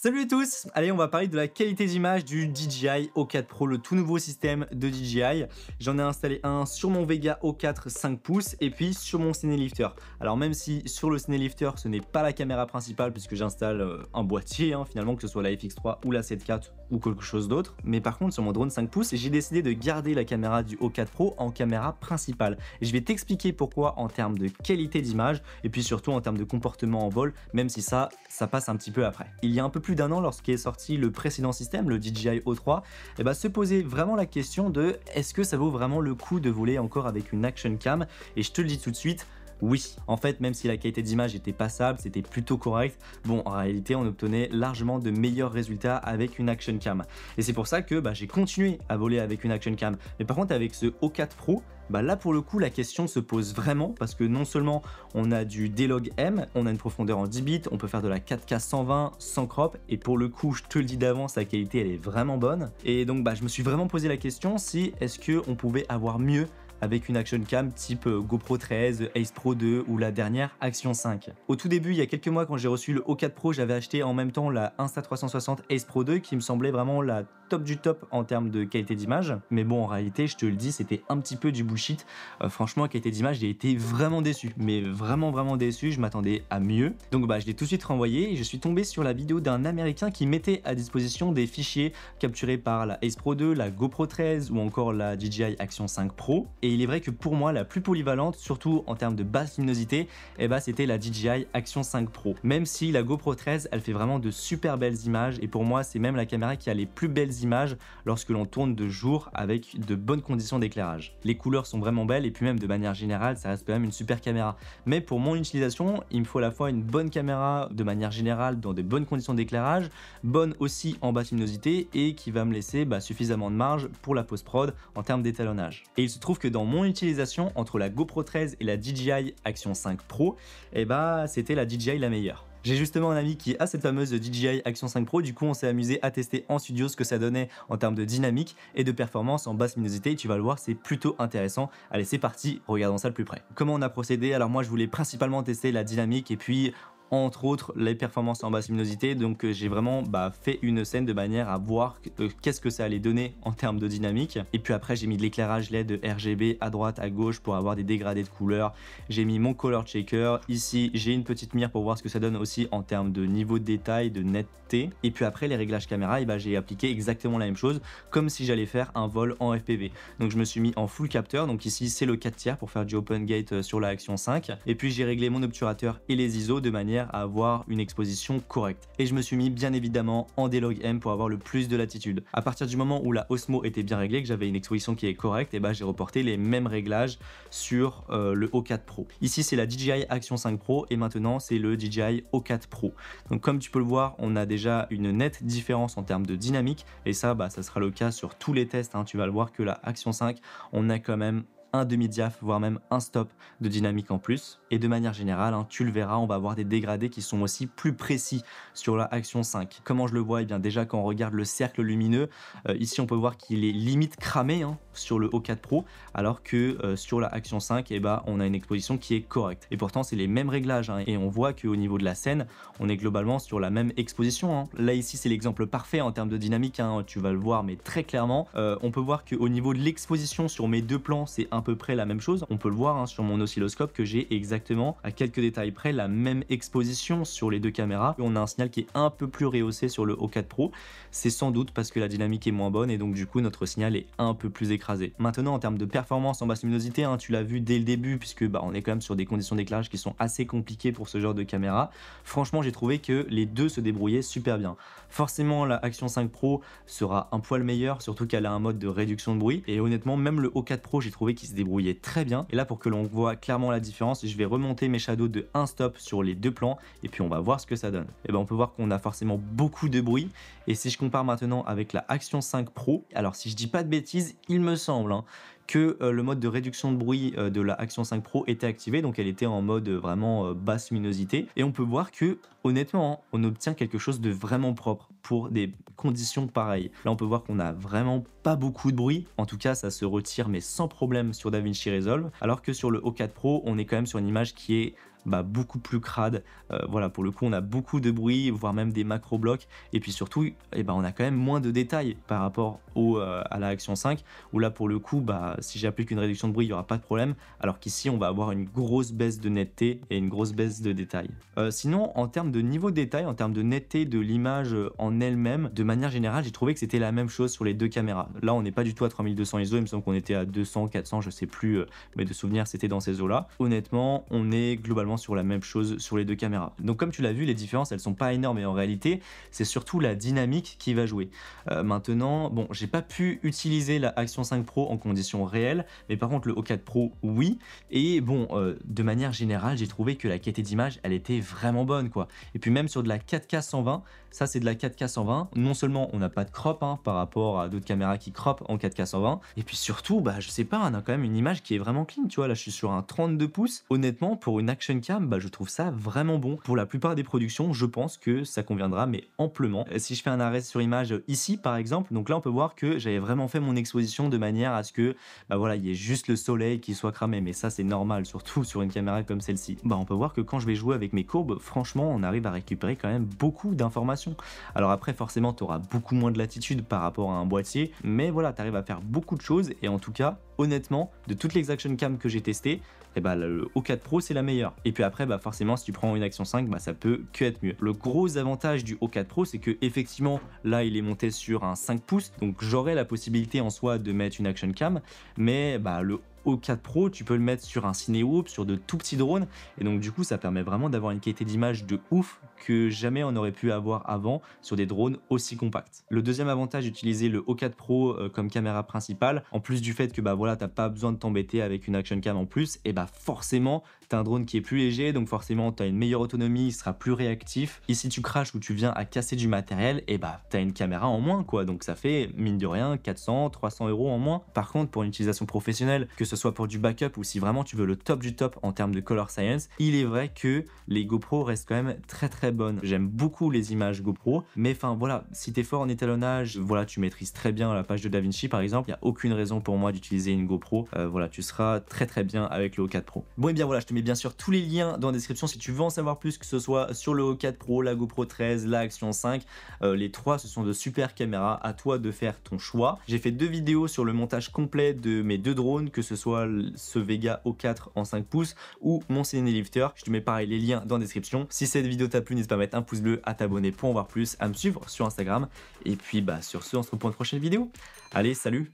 Salut à tous! Allez, on va parler de la qualité d'image du DJI O4 Pro, le tout nouveau système de DJI. J'en ai installé un sur mon Vega O4 5 pouces et puis sur mon Cinelifter. Alors même si sur le Cinelifter ce n'est pas la caméra principale puisque j'installe un boîtier finalement, que ce soit la FX3 ou la 7 IV ou quelque chose d'autre. Mais par contre sur mon drone 5 pouces, j'ai décidé de garder la caméra du O4 Pro en caméra principale. Et je vais t'expliquer pourquoi en termes de qualité d'image et puis surtout en termes de comportement en vol, même si ça passe un petit peu après. Il y a un peu plus d'un an, lorsqu'est sorti le précédent système, le DJI O3, se posait vraiment la question de est-ce que ça vaut vraiment le coup de voler encore avec une action cam? Et je te le dis tout de suite, oui. En fait, même si la qualité d'image était passable, c'était plutôt correct, bon, en réalité, on obtenait largement de meilleurs résultats avec une action cam. Et c'est pour ça que j'ai continué à voler avec une action cam. Mais par contre, avec ce O4 Pro, là pour le coup la question se pose vraiment parce que non seulement on a du D-Log M, on a une profondeur en 10 bits, on peut faire de la 4K 120 sans crop et pour le coup je te le dis d'avance, la qualité elle est vraiment bonne. Et donc je me suis vraiment posé la question si est-ce qu'on pouvait avoir mieux avec une action cam type GoPro 13, Ace Pro 2 ou la dernière Action 5. Au tout début, il y a quelques mois quand j'ai reçu le O4 Pro, j'avais acheté en même temps la Insta360 Ace Pro 2 qui me semblait vraiment la top du top en termes de qualité d'image. Mais bon, en réalité, je te le dis, c'était un petit peu du bullshit. Franchement, la qualité d'image, j'ai été vraiment déçu. Mais vraiment déçu, je m'attendais à mieux. Donc je l'ai tout de suite renvoyé et je suis tombé sur la vidéo d'un Américain qui mettait à disposition des fichiers capturés par la Ace Pro 2, la GoPro 13 ou encore la DJI Action 5 Pro. Et il est vrai que pour moi, la plus polyvalente, surtout en termes de basse luminosité, c'était la DJI Action 5 Pro. Même si la GoPro 13, elle fait vraiment de super belles images et pour moi, c'est même la caméra qui a les plus belles images lorsque l'on tourne de jour avec de bonnes conditions d'éclairage. Les couleurs sont vraiment belles et puis même de manière générale, ça reste quand même une super caméra. Mais pour mon utilisation, il me faut à la fois une bonne caméra de manière générale dans de bonnes conditions d'éclairage, bonne aussi en basse luminosité et qui va me laisser suffisamment de marge pour la post-prod en termes d'étalonnage. Et il se trouve que dans mon utilisation entre la GoPro 13 et la DJI Action 5 Pro, c'était la DJI la meilleure. J'ai justement un ami qui a cette fameuse DJI Action 5 Pro, du coup on s'est amusé à tester en studio ce que ça donnait en termes de dynamique et de performance en basse luminosité et tu vas le voir, c'est plutôt intéressant. Allez, c'est parti, regardons ça de plus près. Comment on a procédé? Alors moi je voulais principalement tester la dynamique et puis entre autres les performances en basse luminosité, donc j'ai vraiment fait une scène de manière à voir qu'est-ce que ça allait donner en termes de dynamique. Et puis après j'ai mis de l'éclairage LED RGB à droite à gauche pour avoir des dégradés de couleurs, j'ai mis mon color checker, ici j'ai une petite mire pour voir ce que ça donne aussi en termes de niveau de détail, de netteté. Et puis après les réglages caméra, j'ai appliqué exactement la même chose comme si j'allais faire un vol en FPV. Donc je me suis mis en full capteur, donc ici c'est le 4 tiers pour faire du open gate sur la Action 5 et puis j'ai réglé mon obturateur et les ISO de manière à avoir une exposition correcte. Et je me suis mis bien évidemment en D-Log M pour avoir le plus de latitude. À partir du moment où la Osmo était bien réglée, que j'avais une exposition qui est correcte, j'ai reporté les mêmes réglages sur le O4 Pro. Ici c'est la DJI Action 5 Pro et maintenant c'est le DJI O4 Pro. Donc comme tu peux le voir, on a déjà une nette différence en termes de dynamique et ça sera le cas sur tous les tests. Tu vas le voir que la Action 5, on a quand même un demi-diaph, voire même un stop de dynamique en plus. Et de manière générale, tu le verras, on va avoir des dégradés qui sont aussi plus précis sur la Action 5. Comment je le vois? Bien déjà quand on regarde le cercle lumineux, ici on peut voir qu'il est limite cramé sur le O4 Pro, alors que sur la Action 5, on a une exposition qui est correcte. Et pourtant c'est les mêmes réglages et on voit qu'au niveau de la scène, on est globalement sur la même exposition. Là ici c'est l'exemple parfait en termes de dynamique, tu vas le voir mais très clairement. On peut voir qu'au niveau de l'exposition sur mes deux plans, c'est à peu près la même chose. On peut le voir sur mon oscilloscope que j'ai exactement à quelques détails près la même exposition sur les deux caméras. On a un signal qui est un peu plus rehaussé sur le O4 Pro. C'est sans doute parce que la dynamique est moins bonne et donc du coup notre signal est un peu plus écrasé. Maintenant en termes de performance en basse luminosité, tu l'as vu dès le début puisque on est quand même sur des conditions d'éclairage qui sont assez compliquées pour ce genre de caméra. Franchement j'ai trouvé que les deux se débrouillaient super bien. Forcément la Action 5 Pro sera un poil meilleure, surtout qu'elle a un mode de réduction de bruit et honnêtement même le O4 Pro j'ai trouvé qu'il se débrouillait très bien. Et là pour que l'on voit clairement la différence, je vais remonter mes shadows de 1 stop sur les deux plans et puis on va voir ce que ça donne. Et on peut voir qu'on a forcément beaucoup de bruit et si je compare maintenant avec la Action 5 Pro, alors si je dis pas de bêtises, il me semble que le mode de réduction de bruit de la Action 5 Pro était activé, donc elle était en mode vraiment basse luminosité et on peut voir que honnêtement on obtient quelque chose de vraiment propre pour des conditions pareilles. Là on peut voir qu'on a vraiment pas beaucoup de bruit, en tout cas ça se retire mais sans problème sur DaVinci Resolve, alors que sur le O4 Pro on est quand même sur une image qui est bah, beaucoup plus crade. Voilà, pour le coup, on a beaucoup de bruit, voire même des macro blocs. Et puis surtout, eh ben, on a quand même moins de détails par rapport à la Action 5, où là, pour le coup, bah, si j'applique une réduction de bruit, il n'y aura pas de problème. Alors qu'ici, on va avoir une grosse baisse de netteté et une grosse baisse de détail. Sinon, en termes de niveau de détail, en termes de netteté de l'image en elle-même, de manière générale, j'ai trouvé que c'était la même chose sur les deux caméras. Là, on n'est pas du tout à 3200 ISO, il me semble qu'on était à 200, 400, je sais plus, mais de souvenir, c'était dans ces eaux-là. Honnêtement, on est globalement sur la même chose sur les deux caméras. Donc comme tu l'as vu, les différences, elles sont pas énormes et en réalité, c'est surtout la dynamique qui va jouer. Maintenant, bon, j'ai pas pu utiliser la Action 5 Pro en conditions réelles, mais par contre le O4 Pro, oui. Et bon, de manière générale, j'ai trouvé que la qualité d'image, elle était vraiment bonne, quoi. Et puis même sur de la 4K 120, ça c'est de la 4K 120, non seulement on n'a pas de crop par rapport à d'autres caméras qui crop en 4K 120, et puis surtout, bah je sais pas, on a quand même une image qui est vraiment clean, tu vois, là je suis sur un 32 pouces, honnêtement pour une action cam, bah je trouve ça vraiment bon. Pour la plupart des productions, je pense que ça conviendra, mais amplement. Si je fais un arrêt sur image ici par exemple, donc là on peut voir que j'avais vraiment fait mon exposition de manière à ce que, bah voilà, il y ait juste le soleil qui soit cramé, mais ça c'est normal, surtout sur une caméra comme celle-ci. Bah on peut voir que quand je vais jouer avec mes courbes, franchement on arrive à récupérer quand même beaucoup d'informations. Alors après forcément tu auras beaucoup moins de latitude par rapport à un boîtier, mais voilà, tu arrives à faire beaucoup de choses et en tout cas honnêtement de toutes les action cam que j'ai testées, et bah le O4 Pro c'est la meilleure. Et puis après bah forcément si tu prends une Action 5, bah ça peut que être mieux. Le gros avantage du O4 Pro c'est que effectivement là il est monté sur un 5 pouces, donc j'aurais la possibilité en soi de mettre une action cam, mais bah le O4 Pro, tu peux le mettre sur un Cinehoop, sur de tout petits drones, et donc du coup ça permet vraiment d'avoir une qualité d'image de ouf que jamais on aurait pu avoir avant sur des drones aussi compacts. Le deuxième avantage d'utiliser le O4 Pro comme caméra principale, en plus du fait que bah voilà, t'as pas besoin de t'embêter avec une action cam en plus, et bah forcément t'as un drone qui est plus léger, donc forcément t'as une meilleure autonomie, il sera plus réactif. Et si tu crashes ou tu viens à casser du matériel, et bah t'as une caméra en moins quoi, donc ça fait mine de rien 400, 300 € en moins. Par contre pour une utilisation professionnelle, que ce soit pour du backup ou si vraiment tu veux le top du top en termes de color science, il est vrai que les GoPro restent quand même très bonnes. J'aime beaucoup les images GoPro, mais enfin voilà, si t'es fort en étalonnage, voilà, tu maîtrises très bien la page de DaVinci par exemple, il n'y a aucune raison pour moi d'utiliser une GoPro. Voilà, tu seras très bien avec le O4 Pro. Bon et bien voilà, je te mets bien sûr tous les liens dans la description si tu veux en savoir plus, que ce soit sur le O4 Pro, la GoPro 13, la Action 5, les trois ce sont de super caméras, à toi de faire ton choix. J'ai fait 2 vidéos sur le montage complet de mes 2 drones, que ce soit ce Vega O4 en 5 pouces ou mon Cinelifter. Je te mets pareil les liens dans la description. Si cette vidéo t'a plu, n'hésite pas à mettre un pouce bleu, à t'abonner pour en voir plus, à me suivre sur Instagram. Et puis bah sur ce, on se retrouve pour une prochaine vidéo. Allez, salut!